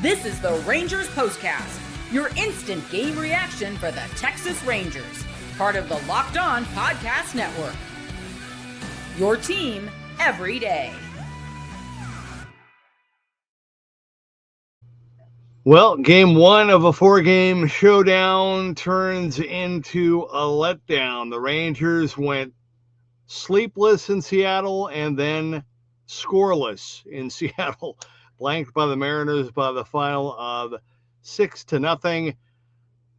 This is the Rangers Postcast, your instant game reaction for the Texas Rangers, part of the Locked On Podcast Network. Your team every day. Well, game one of a four-game showdown turns into a letdown. The Rangers went sleepless in Seattle and then scoreless in Seattle, blanked by the Mariners by the final of 6-0.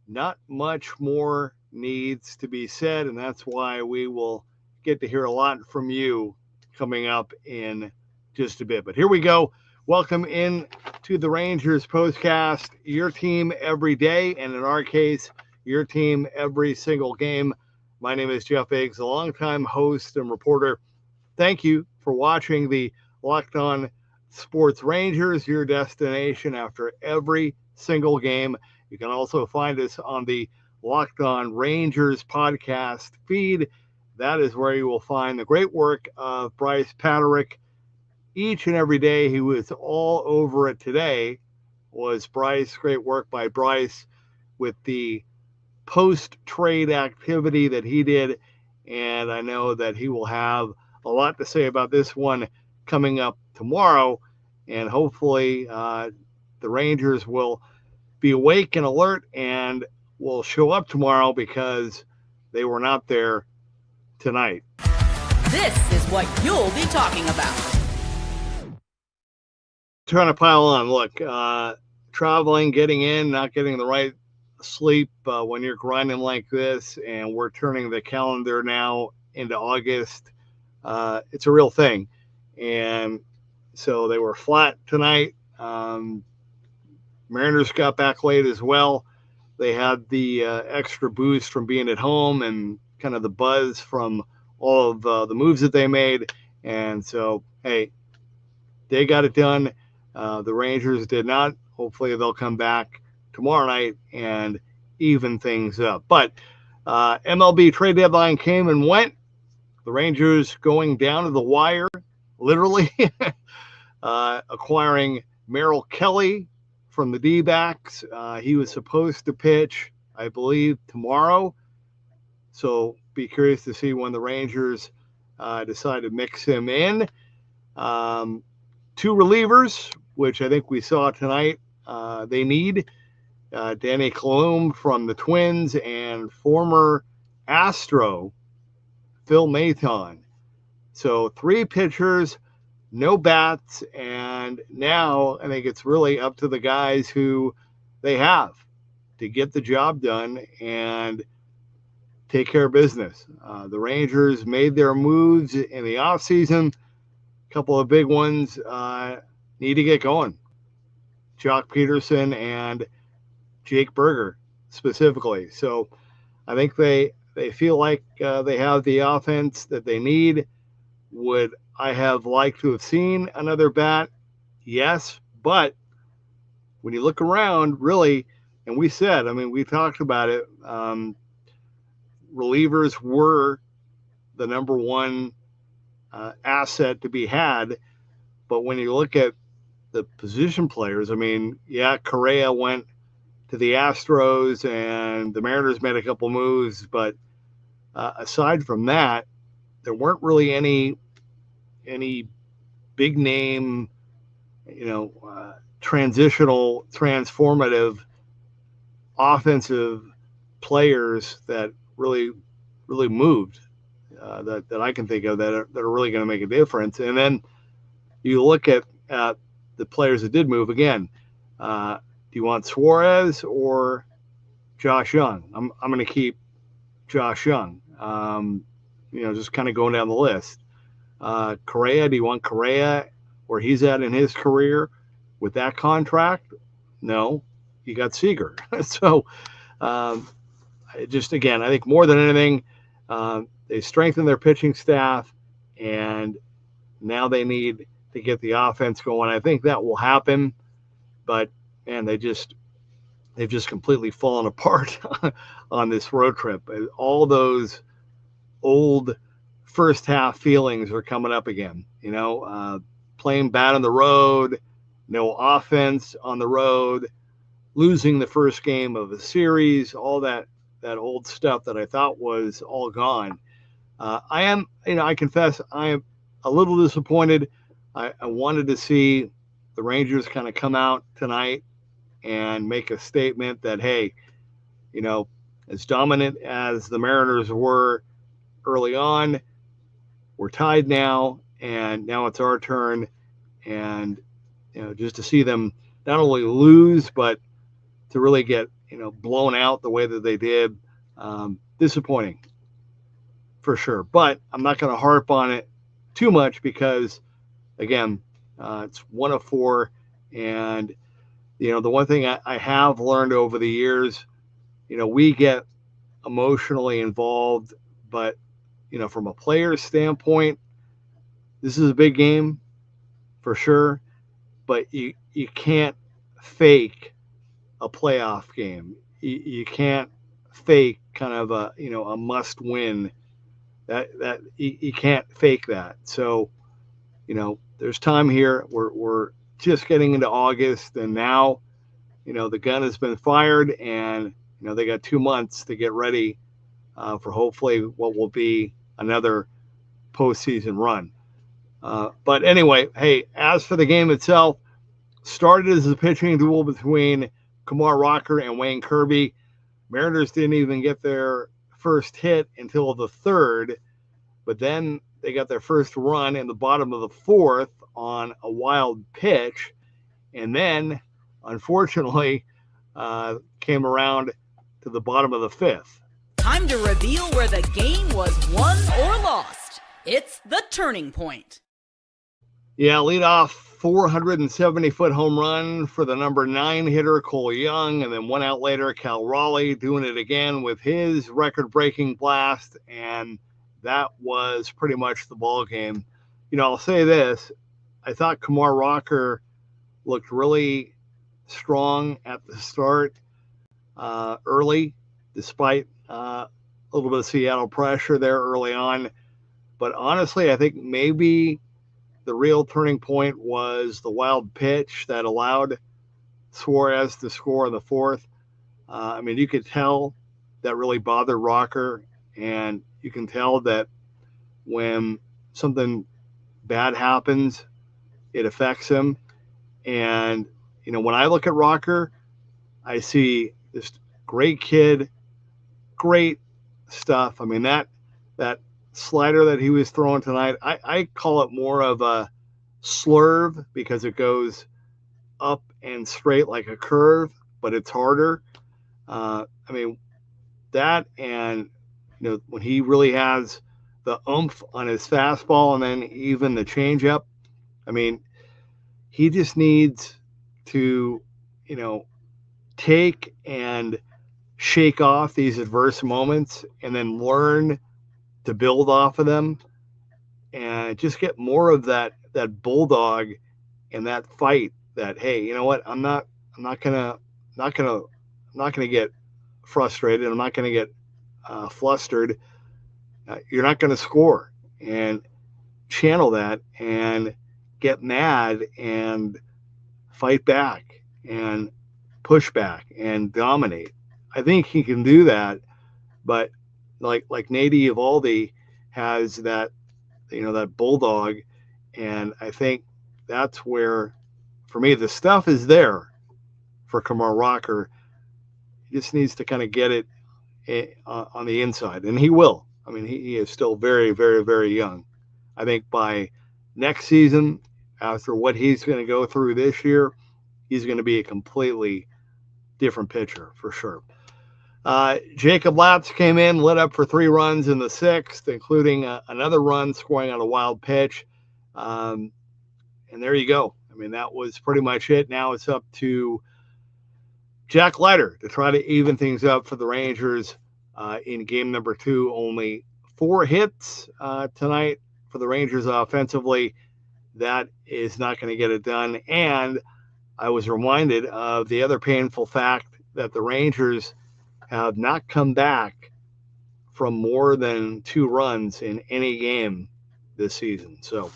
Not much more needs to be said, and that's why we will get to hear a lot from you coming up in just a bit. But here we go. Welcome in to the Rangers Postcast, your team every day, and in our case, your team every single game. My name is Jeff Biggs, a longtime host and reporter. Thank you for watching the Locked On Sports Rangers, your destination after every single game. You can also find us on the Locked On Rangers podcast feed. That is where you will find the great work of Bryce Paterick. Each and every day, he was all over it. Today was Bryce. Great work by Bryce with the post-trade activity that he did. And I know that he will have a lot to say about this one coming up tomorrow. And hopefully the Rangers will be awake and alert and will show up tomorrow because they were not there tonight. This is what you'll be talking about. Trying to pile on. Look, traveling, getting in, not getting the right sleep when you're grinding like this, and we're turning the calendar now into August. It's a real thing. And so they were flat tonight. Mariners got back late as well. They had the extra boost from being at home and kind of the buzz from all of the moves that they made. And so, hey, they got it done. The Rangers did not. Hopefully they'll come back tomorrow night and even things up. But MLB Trade Deadline came and went. The Rangers going down to the wire, literally, acquiring Merrill Kelly from the D-backs. He was supposed to pitch, I believe, tomorrow. So be curious to see when the Rangers decide to mix him in. Two relievers, which I think we saw tonight, they need. Danny Colomb from the Twins and former Astro Phil Maton. So three pitchers, no bats, and now I think it's really up to the guys who they have to get the job done and take care of business. The Rangers made their moves in the offseason. A couple of big ones need to get going. Jock Peterson and Jake Berger specifically. So I think they feel like they have the offense that they need. Would I have liked to have seen another bat? Yes, but when you look around, really, and we said, I mean, we talked about it, relievers were the number one asset to be had. But when you look at the position players, I mean, yeah, Correa went to the Astros and the Mariners made a couple moves, but aside from that, there weren't really any big name, transformative offensive players that really moved that I can think of that are really going to make a difference. And then you look at the players that did move again. Do you want Suarez or Josh Young? I'm going to keep Josh Young. Just kind of going down the list. Correa, do you want Correa where he's at in his career with that contract? No, you got Seager. So just again, I think more than anything, they strengthened their pitching staff, and now they need to get the offense going. I think that will happen, but man, they've just completely fallen apart on this road trip. All those old first half feelings are coming up again. Playing bad on the road, no offense on the road, losing the first game of the series, all that old stuff that I thought was all gone. I confess, I am a little disappointed. I wanted to see the Rangers kind of come out tonight and make a statement that, hey, as dominant as the Mariners were early on, we're tied now, and now it's our turn. And, just to see them not only lose, but to really get, blown out the way that they did, disappointing for sure. But I'm not going to harp on it too much because, again, it's 1 of 4. And, the one thing I have learned over the years, we get emotionally involved, but, from a player's standpoint, this is a big game for sure, but you can't fake a playoff game. You can't fake kind of a must win. That you can't fake that. So, there's time here. We're just getting into August, and now, the gun has been fired, and they got 2 months to get ready for hopefully what will be another postseason run. But anyway, hey, as for the game itself, started as a pitching duel between Kumar Rocker and Wayne Kirby. Mariners didn't even get their first hit until the 3rd, but then they got their first run in the bottom of the 4th on a wild pitch, and then, unfortunately, came around to the bottom of the 5th. Time to reveal where the game was won or lost. It's the turning point. Yeah, leadoff 470-foot home run for the number 9 hitter, Cole Young, and then 1 out later, Cal Raleigh doing it again with his record-breaking blast, and that was pretty much the ball game. I'll say this. I thought Kumar Rocker looked really strong at the start early, despite a little bit of Seattle pressure there early on. But honestly, I think maybe the real turning point was the wild pitch that allowed Suarez to score in the 4th. You could tell that really bothered Rocker, and you can tell that when something bad happens, it affects him. And, when I look at Rocker, I see this great kid, great stuff. That slider that he was throwing tonight, I call it more of a slurve because it goes up and straight like a curve, but it's harder. That, and when he really has the oomph on his fastball and then even the changeup, he just needs to take and shake off these adverse moments and then learn to build off of them and just get more of that bulldog and that fight that, hey, you know what, I'm not gonna get frustrated. I'm not gonna get flustered. You're not gonna score, and channel that and get mad and fight back and push back and dominate. I think he can do that, but like Nady Eovaldi has that, that bulldog, and I think that's where, for me, the stuff is there for Kumar Rocker. He just needs to kind of get it on the inside, and he will. He is still very, very, very young. I think by next season, after what he's going to go through this year, he's going to be a completely different pitcher for sure. Jacob Latz came in, lit up for 3 runs in the 6th, including another run scoring on a wild pitch. And there you go. That was pretty much it. Now it's up to Jack Leiter to try to even things up for the Rangers in game number 2. Only 4 hits tonight for the Rangers offensively. That is not going to get it done. And I was reminded of the other painful fact that the Rangers have not come back from more than 2 runs in any game this season. So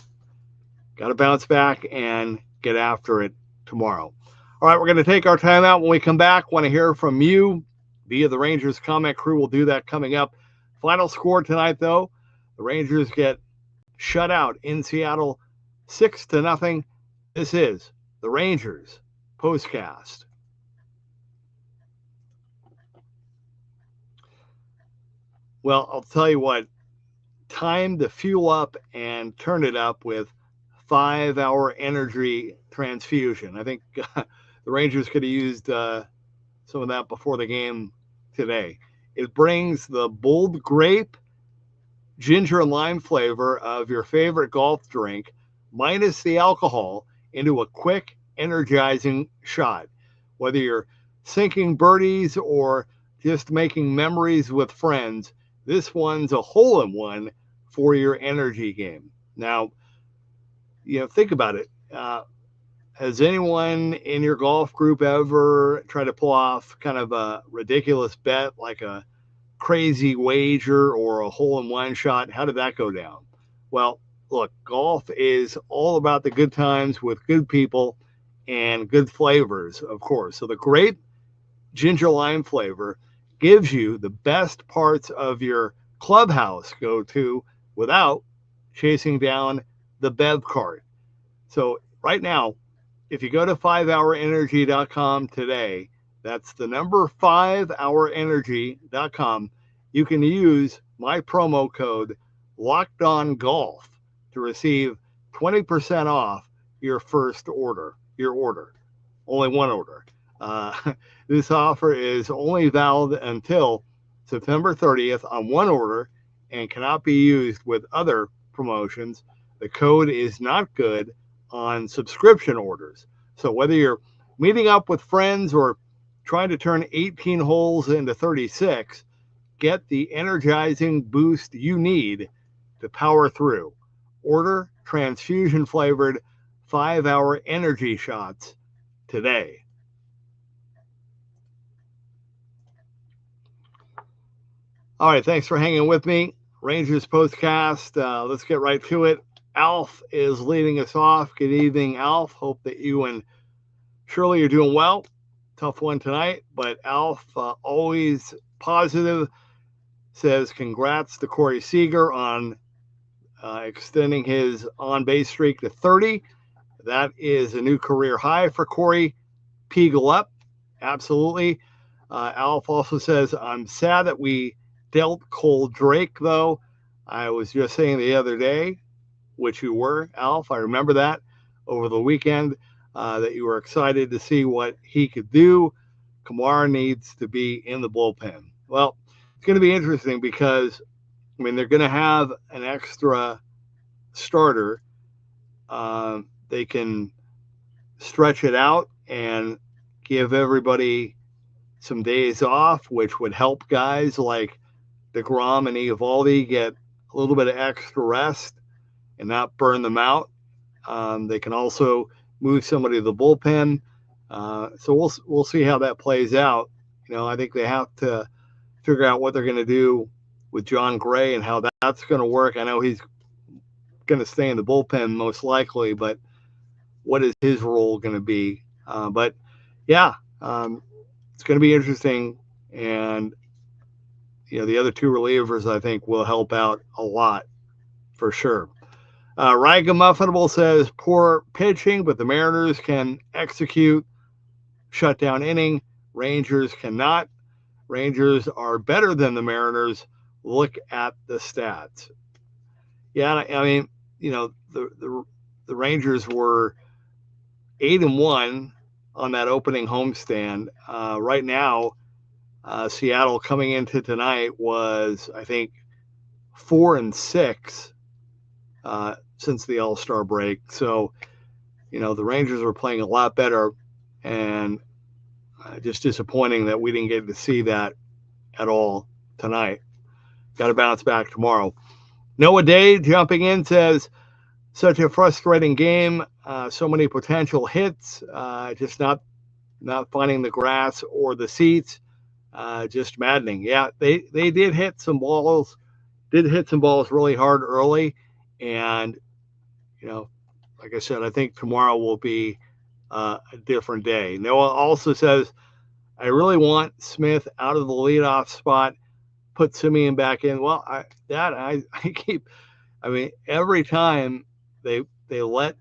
got to bounce back and get after it tomorrow. All right, we're going to take our time out. When we come back, want to hear from you via the Rangers comment crew. We'll do that coming up. Final score tonight, though, the Rangers get shut out in Seattle 6-0. This is the Rangers Postcast. Well, I'll tell you what, time to fuel up and turn it up with 5-hour energy transfusion. I think the Rangers could have used some of that before the game today. It brings the bold grape, ginger and lime flavor of your favorite golf drink, minus the alcohol, into a quick, energizing shot. Whether you're sinking birdies or just making memories with friends, this one's a hole-in-one for your energy game. Now, think about it. Has anyone in your golf group ever tried to pull off kind of a ridiculous bet, like a crazy wager or a hole-in-one shot? How did that go down? Well, look, golf is all about the good times with good people and good flavors, of course. So the grape ginger lime flavor gives you the best parts of your clubhouse go-to without chasing down the bev cart. So right now, if you go to 5hourenergy.com today, that's the number 5hourenergy.com, you can use my promo code LOCKEDONGOLF to receive 20% off your first order, only one order. This offer is only valid until September 30th on one order and cannot be used with other promotions. The code is not good on subscription orders. So whether you're meeting up with friends or trying to turn 18 holes into 36, get the energizing boost you need to power through. Order transfusion flavored 5-hour energy shots today. All right, thanks for hanging with me. Rangers Postcast. Let's get right to it. Alf is leading us off. Good evening, Alf. Hope that you and Shirley are doing well. Tough one tonight, but Alf, always positive, says congrats to Corey Seager on extending his on-base streak to 30. That is a new career high for Corey. Peagle up. Absolutely. Alf also says, I'm sad that we dealt Cole Drake, though. I was just saying the other day, which you were, Alf. I remember that over the weekend, that you were excited to see what he could do. Kumar needs to be in the bullpen. Well, it's going to be interesting because, they're going to have an extra starter. They can stretch it out and give everybody some days off, which would help guys like DeGrom and Eovaldi get a little bit of extra rest and not burn them out. They can also move somebody to the bullpen. So we'll see how that plays out. I think they have to figure out what they're going to do with John Gray and how that's going to work. I know he's going to stay in the bullpen most likely, but what is his role going to be? But yeah, it's going to be interesting. And, the other two relievers, I think, will help out a lot for sure. Ragamuffin says poor pitching, but the Mariners can execute shutdown inning. Rangers cannot. Rangers are better than the Mariners. Look at the stats. Yeah, the Rangers were 8-1 on that opening homestand. Right now, Seattle coming into tonight was, I think, 4-6 since the All-Star break. So, the Rangers were playing a lot better, and just disappointing that we didn't get to see that at all tonight. Got to bounce back tomorrow. Noah Day jumping in says, such a frustrating game. So many potential hits, just not finding the grass or the seats. Just maddening. Yeah, they did hit some balls really hard early. And, like I said, I think tomorrow will be a different day. Noah also says, I really want Smith out of the leadoff spot, put Simeon back in. Well, I keep, I mean, every time they let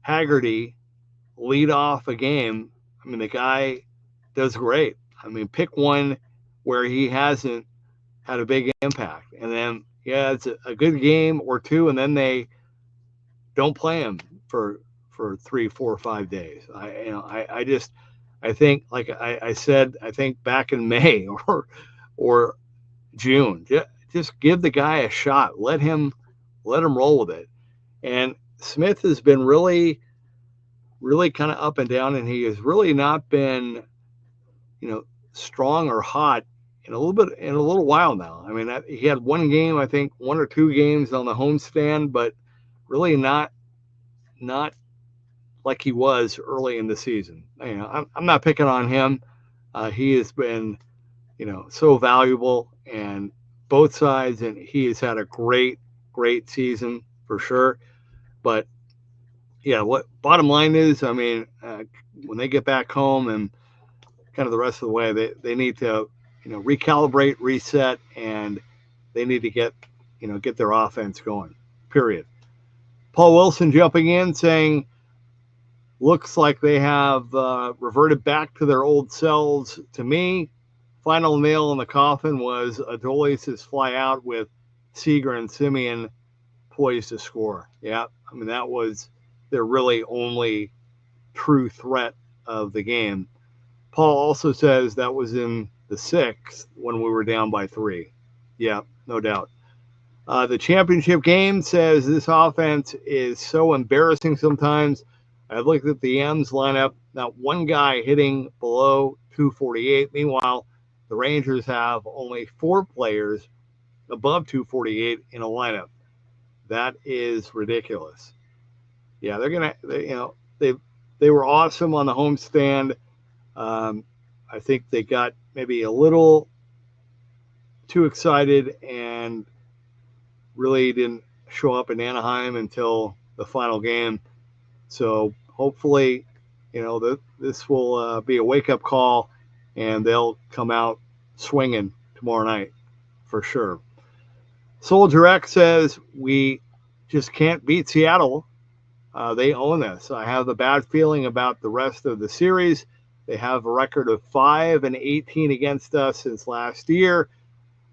Haggerty lead off a game, I mean, the guy does great. I mean, pick one where he hasn't had a big impact, and then it's a good game or two, and then they don't play him for 3, 4, 5 days. I think, like I said, I think back in May or June, just give the guy a shot. Let him roll with it. And Smith has been really kind of up and down, and he has really not been, strong or hot in a little while now. I mean, he had one game, I think, 1 or 2 games on the homestand, but really not like he was early in the season. I'm not picking on him. He has been, so valuable, and both sides, and he has had a great season for sure. But yeah, what bottom line is, I mean, when they get back home and kind of the rest of the way, they need to, recalibrate, reset, and they need to get their offense going, period. Paul Wilson jumping in saying, looks like they have reverted back to their old selves to me. Final nail in the coffin was Adolis' fly out with Seager and Simeon poised to score. Yeah, I mean, that was their really only true threat of the game. Paul also says that was in the 6th when we were down by 3. Yeah, no doubt. The championship game says this offense is so embarrassing sometimes. I've looked at the M's lineup, not one guy hitting below 248. Meanwhile, the Rangers have only 4 players above 248 in a lineup. That is ridiculous. Yeah, they were awesome on the homestand. I think they got maybe a little too excited and really didn't show up in Anaheim until the final game. So hopefully, this will be a wake-up call, and they'll come out swinging tomorrow night for sure. Soldier X says, we just can't beat Seattle. They own us. I have a bad feeling about the rest of the series. They have a record of 5-18 against us since last year.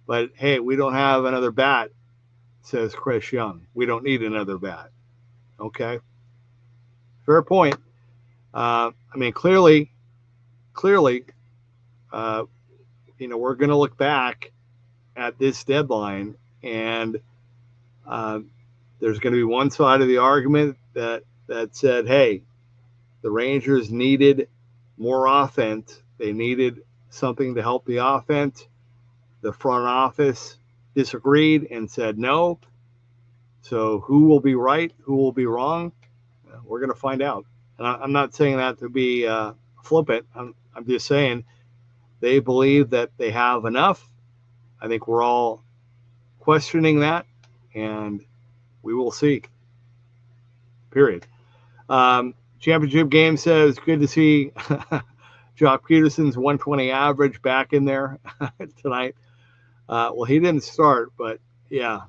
But, hey, we don't have another bat, says Chris Young. We don't need another bat. Okay. Fair point. I mean, clearly, we're going to look back at this deadline, and there's going to be one side of the argument that said, hey, the Rangers needed more offense. They needed something to help the offense. The front office disagreed and said no. So who will be right? Who will be wrong? We're going to find out. And I'm not saying that to be flippant. I'm just saying they believe that they have enough. I think we're all questioning that, and we will see. Period. Championship game says, good to see Jock Peterson's 120 average back in there tonight. Well, he didn't start, but yeah,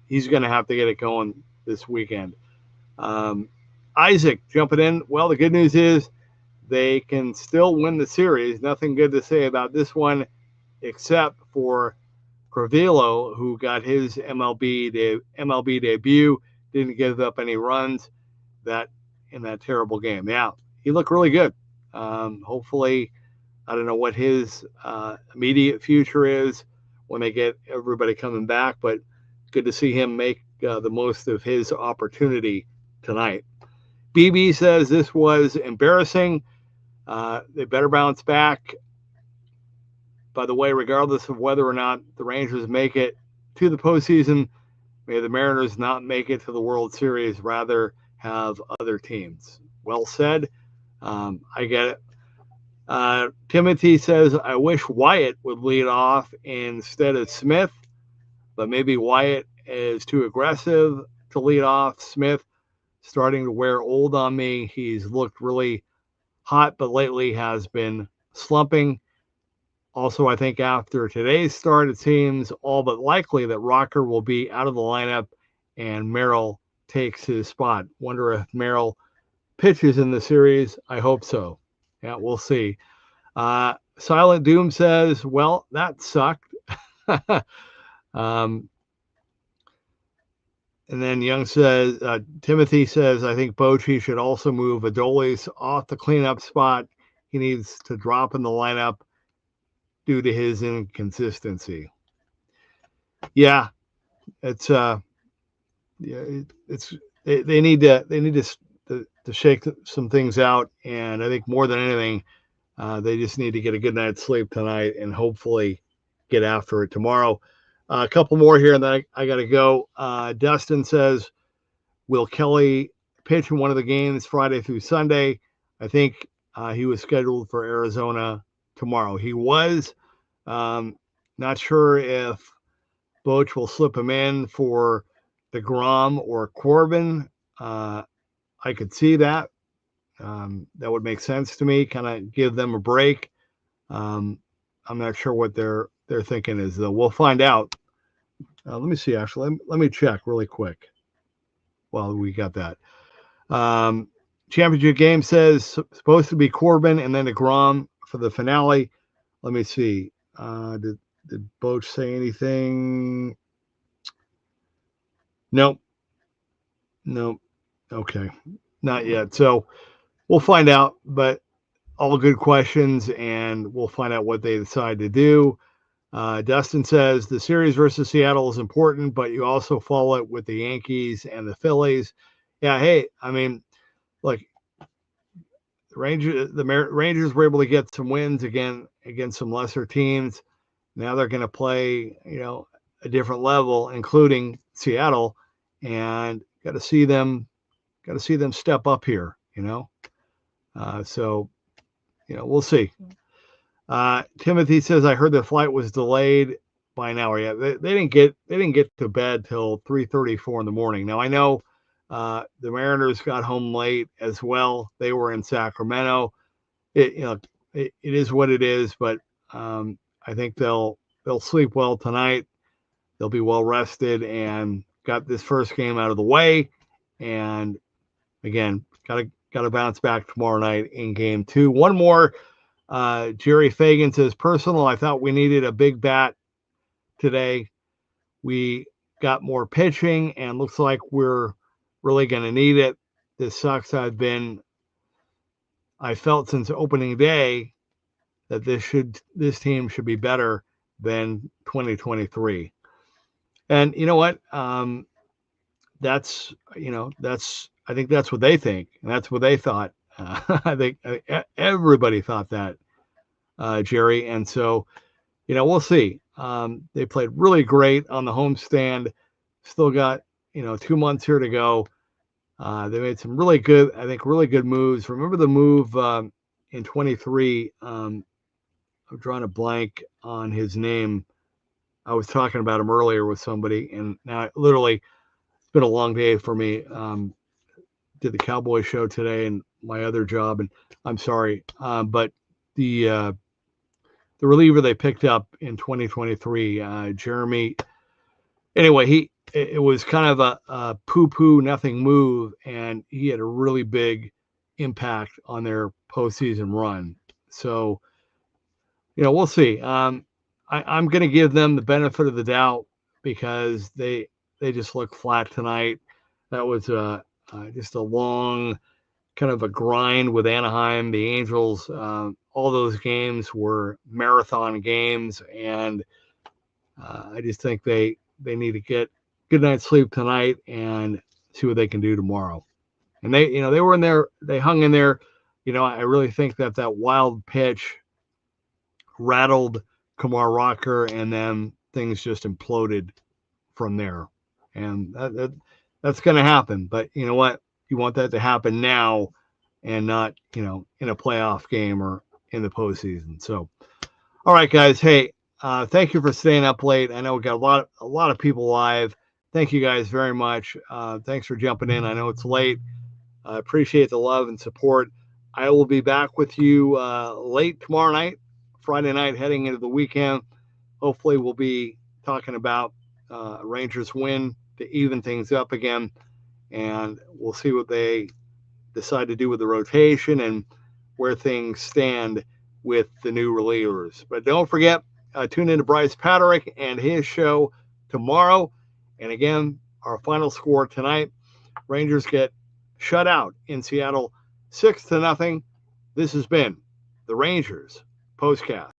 he's going to have to get it going this weekend. Isaac jumping in. Well, the good news is they can still win the series. Nothing good to say about this one except for Cravillo, who got his MLB debut, didn't give up any runs in that terrible game. Yeah, he looked really good. Hopefully, I don't know what his immediate future is when they get everybody coming back, but good to see him make the most of his opportunity tonight. BB says this was embarrassing. They better bounce back. By the way, regardless of whether or not the Rangers make it to the postseason, may the Mariners not make it to the World Series, rather have other teams. Well said. I get it. Timothy says, I wish Wyatt would lead off instead of Smith, but maybe Wyatt is too aggressive to lead off. Smith starting to wear old on me. He's looked really hot, but lately has been slumping. Also, I think after today's start, it seems all but likely that Rocker will be out of the lineup and Merrill takes his spot. Wonder if Merrill pitches in the series. I hope so. Yeah, we'll see. Silent Doom says, well, that sucked. And then Young says, Timothy says, I think Bochy should also move Adolis off the cleanup spot. He needs to drop in the lineup due to his inconsistency. Yeah, it's they need to shake some things out, and I think more than anything, they just need to get a good night's sleep tonight and hopefully get after it tomorrow. A couple more here, and then I got to go. Dustin says, will Kelly pitch in one of the games Friday through Sunday? I think he was scheduled for Arizona tomorrow. He was. Not sure if Boch will slip him in for the Grom or Corbin. I could see that. That would make sense to me. Kind of give them a break. I'm not sure what they're thinking is, though. We'll find out. Let me see. Actually, let me check really quick. Well, we got that. Championship game says supposed to be Corbin and then the Grom for the finale. Let me see. Did Boch say anything? Nope. Okay, not yet. So we'll find out, but all good questions, and we'll find out what they decide to do. Dustin says the series versus Seattle is important, but you also follow it with the Yankees and the Phillies. Yeah, hey, I mean, look, the Rangers were able to get some wins again against some lesser teams. Now they're going to play, a different level, including Seattle, and got to see them step up here, So, we'll see. Timothy says, I heard the flight was delayed by an hour. Yeah, they didn't get to bed till 3:34 in the morning. Now I know the Mariners got home late as well. They were in Sacramento. It is what it is, but I think they'll sleep well tonight. They'll be well rested and got this first game out of the way. And again, gotta bounce back tomorrow night in game 2. One more. Jerry Fagan says, personal, I thought we needed a big bat today. We got more pitching and looks like we're really going to need it. This sucks. I felt since opening day that this team should be better than 2023. And you know what? I think that's what they think. And that's what they thought. I think everybody thought that, Jerry. And so, we'll see. They played really great on the homestand. Still got, 2 months here to go. They made some really good moves. Remember the move in 23? I'm drawing a blank on his name. I was talking about him earlier with somebody, and now literally it's been a long day for me. Did the Cowboy show today and my other job, and I'm sorry, but the reliever they picked up in 2023, Jeremy. Anyway, it was kind of a poo-poo nothing move, and he had a really big impact on their postseason run. So, we'll see. I'm going to give them the benefit of the doubt because they just look flat tonight. That was just a long kind of a grind with Anaheim, the Angels. All those games were marathon games, and I just think they need to get good night's sleep tonight and see what they can do tomorrow. And they were in there, they hung in there. I really think that wild pitch rattled Kumar Rocker, and then things just imploded from there. And that's going to happen. But you know what? You want that to happen now and not, in a playoff game or in the postseason. So, all right, guys. Hey, thank you for staying up late. I know we got a lot of people live. Thank you guys very much. Thanks for jumping in. I know it's late. I appreciate the love and support. I will be back with you late tomorrow night, Friday night, heading into the weekend. Hopefully, we'll be talking about Rangers win to even things up again, and we'll see what they decide to do with the rotation and where things stand with the new relievers. But don't forget, tune in to Bryce Patrick and his show tomorrow. And again, our final score tonight, Rangers get shut out in Seattle 6-0. This has been the Rangers Postcast.